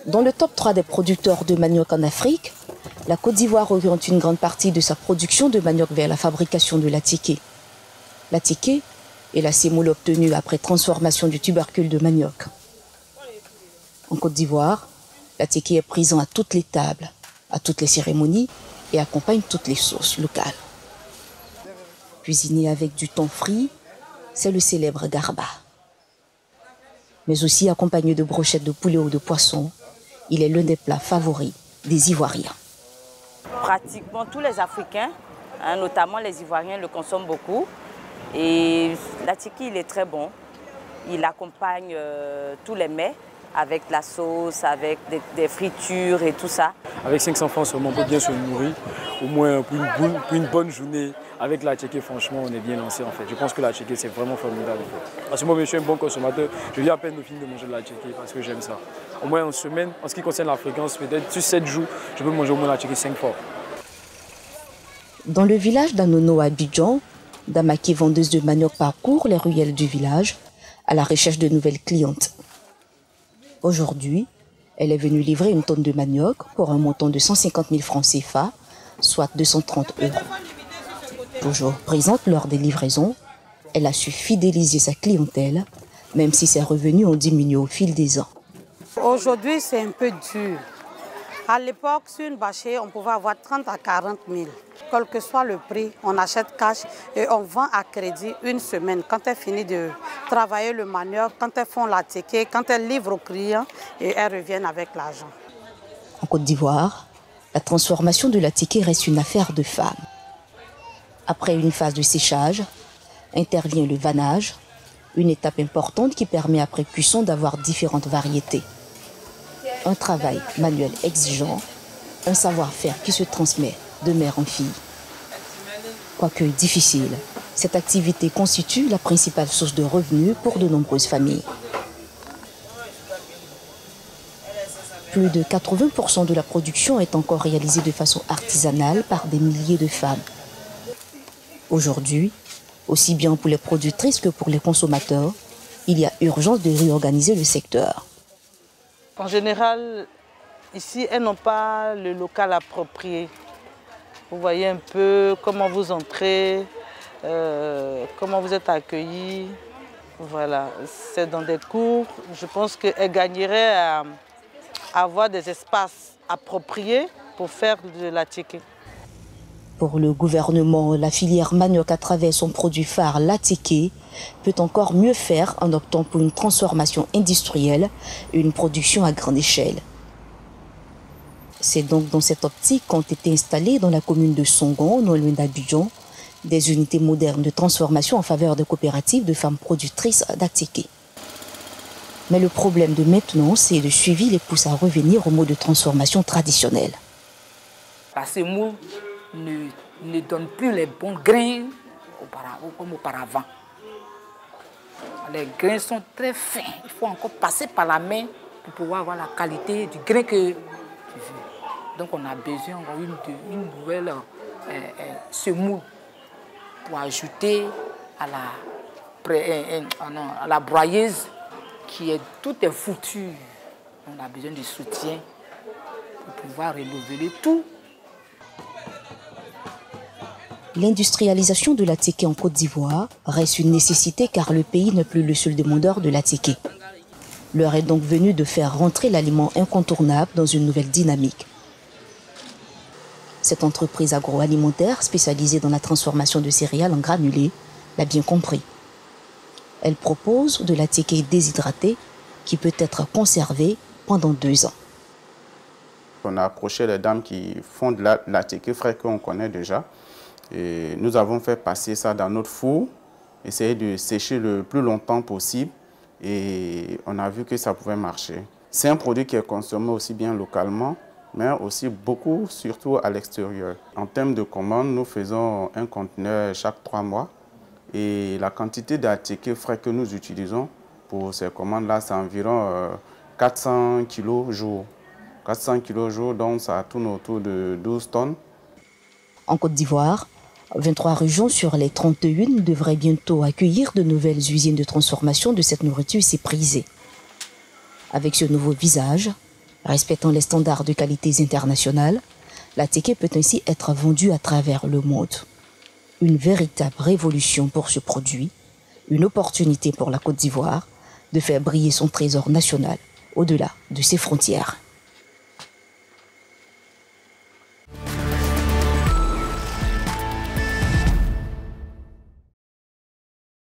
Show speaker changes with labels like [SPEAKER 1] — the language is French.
[SPEAKER 1] Dans le top 3 des producteurs de manioc en Afrique, la Côte d'Ivoire oriente une grande partie de sa production de manioc vers la fabrication de l'attiqué. L'attiqué est la sémoule obtenue après transformation du tubercule de manioc. En Côte d'Ivoire, l'attiqué est présent à toutes les tables, à toutes les cérémonies et accompagne toutes les sauces locales. Cuisiné avec du thon frit, c'est le célèbre garba. Mais aussi accompagné de brochettes de poulet ou de poisson, il est l'un des plats favoris des Ivoiriens.
[SPEAKER 2] Pratiquement tous les Africains, notamment les Ivoiriens, le consomment beaucoup. Et l'attiqué, il est très bon. Il accompagne tous les mets avec la sauce, avec des fritures et tout ça.
[SPEAKER 3] Avec 500 francs seulement, on peut bien se nourrir. Au moins pour une bonne journée. Avec l'attiqué, franchement, on est bien lancé en fait. Je pense que l'attiqué, c'est vraiment formidable. En fait. Parce que moi, je suis un bon consommateur. Je viens à peine de finir de manger de l'attiqué parce que j'aime ça. Au moins en semaine, en ce qui concerne la fréquence, peut-être sur 7 jours, je peux manger au moins l'attiqué 5 fois.
[SPEAKER 1] Dans le village d'Anono à Abidjan, Damaki, vendeuse de manioc, parcourt les ruelles du village à la recherche de nouvelles clientes. Aujourd'hui, elle est venue livrer une tonne de manioc pour un montant de 150 000 francs CFA, soit 230 €. Toujours présente lors des livraisons, elle a su fidéliser sa clientèle, même si ses revenus ont diminué au fil des ans.
[SPEAKER 4] Aujourd'hui, c'est un peu dur. À l'époque, sur une bâchée, on pouvait avoir 30 à 40 000. Quel que soit le prix, on achète cash et on vend à crédit une semaine. Quand elles finissent de travailler le manioc, quand elles font l'attiqué, quand elles livrent aux clients et elles reviennent avec l'argent.
[SPEAKER 1] En Côte d'Ivoire, la transformation de l'attiqué reste une affaire de femmes. Après une phase de séchage, intervient le vannage, une étape importante qui permet après cuisson d'avoir différentes variétés. Un travail manuel exigeant, un savoir-faire qui se transmet de mère en fille. Quoique difficile, cette activité constitue la principale source de revenus pour de nombreuses familles. Plus de 80% de la production est encore réalisée de façon artisanale par des milliers de femmes. Aujourd'hui, aussi bien pour les productrices que pour les consommateurs, il y a urgence de réorganiser le secteur.
[SPEAKER 5] En général, ici, elles n'ont pas le local approprié. Vous voyez un peu comment vous entrez, comment vous êtes accueillis. Voilà, c'est dans des cours. Je pense qu'elles gagneraient à avoir des espaces appropriés pour faire de l'attiqué.
[SPEAKER 1] Pour le gouvernement, la filière manioc à travers son produit phare, l'attiqué, peut encore mieux faire en optant pour une transformation industrielle et une production à grande échelle. C'est donc dans cette optique qu'ont été installées dans la commune de Songon, non loin d'Abidjan, des unités modernes de transformation en faveur des coopératives de femmes productrices d'attiqué. Mais le problème de maintenance et de suivi les pousse à revenir au mode de transformation traditionnel.
[SPEAKER 6] La semoule ne donne plus les bons grains comme auparavant. Les grains sont très fins. Il faut encore passer par la main pour pouvoir avoir la qualité du grain que tu veux. Donc on a besoin d'une nouvelle semoule pour ajouter à la broyeuse tout est foutu. On a besoin de soutien pour pouvoir renouveler tout.
[SPEAKER 1] L'industrialisation de l'attiqué en Côte d'Ivoire reste une nécessité car le pays n'est plus le seul demandeur de l'attiqué. L'heure est donc venue de faire rentrer l'aliment incontournable dans une nouvelle dynamique. Cette entreprise agroalimentaire spécialisée dans la transformation de céréales en granulés l'a bien compris. Elle propose de l'attiqué déshydraté qui peut être conservé pendant 2 ans.
[SPEAKER 7] On a approché les dames qui font de l'attiqué frais qu'on connaît déjà. Et nous avons fait passer ça dans notre four, essayer de sécher le plus longtemps possible et on a vu que ça pouvait marcher. C'est un produit qui est consommé aussi bien localement, mais aussi beaucoup, surtout à l'extérieur. En termes de commandes, nous faisons un conteneur chaque 3 mois et la quantité d'attiqué frais que nous utilisons pour ces commandes-là, c'est environ 400 kg jour. 400 kg jour, donc ça tourne autour de 12 tonnes.
[SPEAKER 1] En Côte d'Ivoire, 23 régions sur les 31 devraient bientôt accueillir de nouvelles usines de transformation de cette nourriture si prisée. Avec ce nouveau visage, Respectant les standards de qualité internationale, l'attiqué peut ainsi être vendu à travers le monde. Une véritable révolution pour ce produit, une opportunité pour la Côte d'Ivoire de faire briller son trésor national au-delà de ses frontières.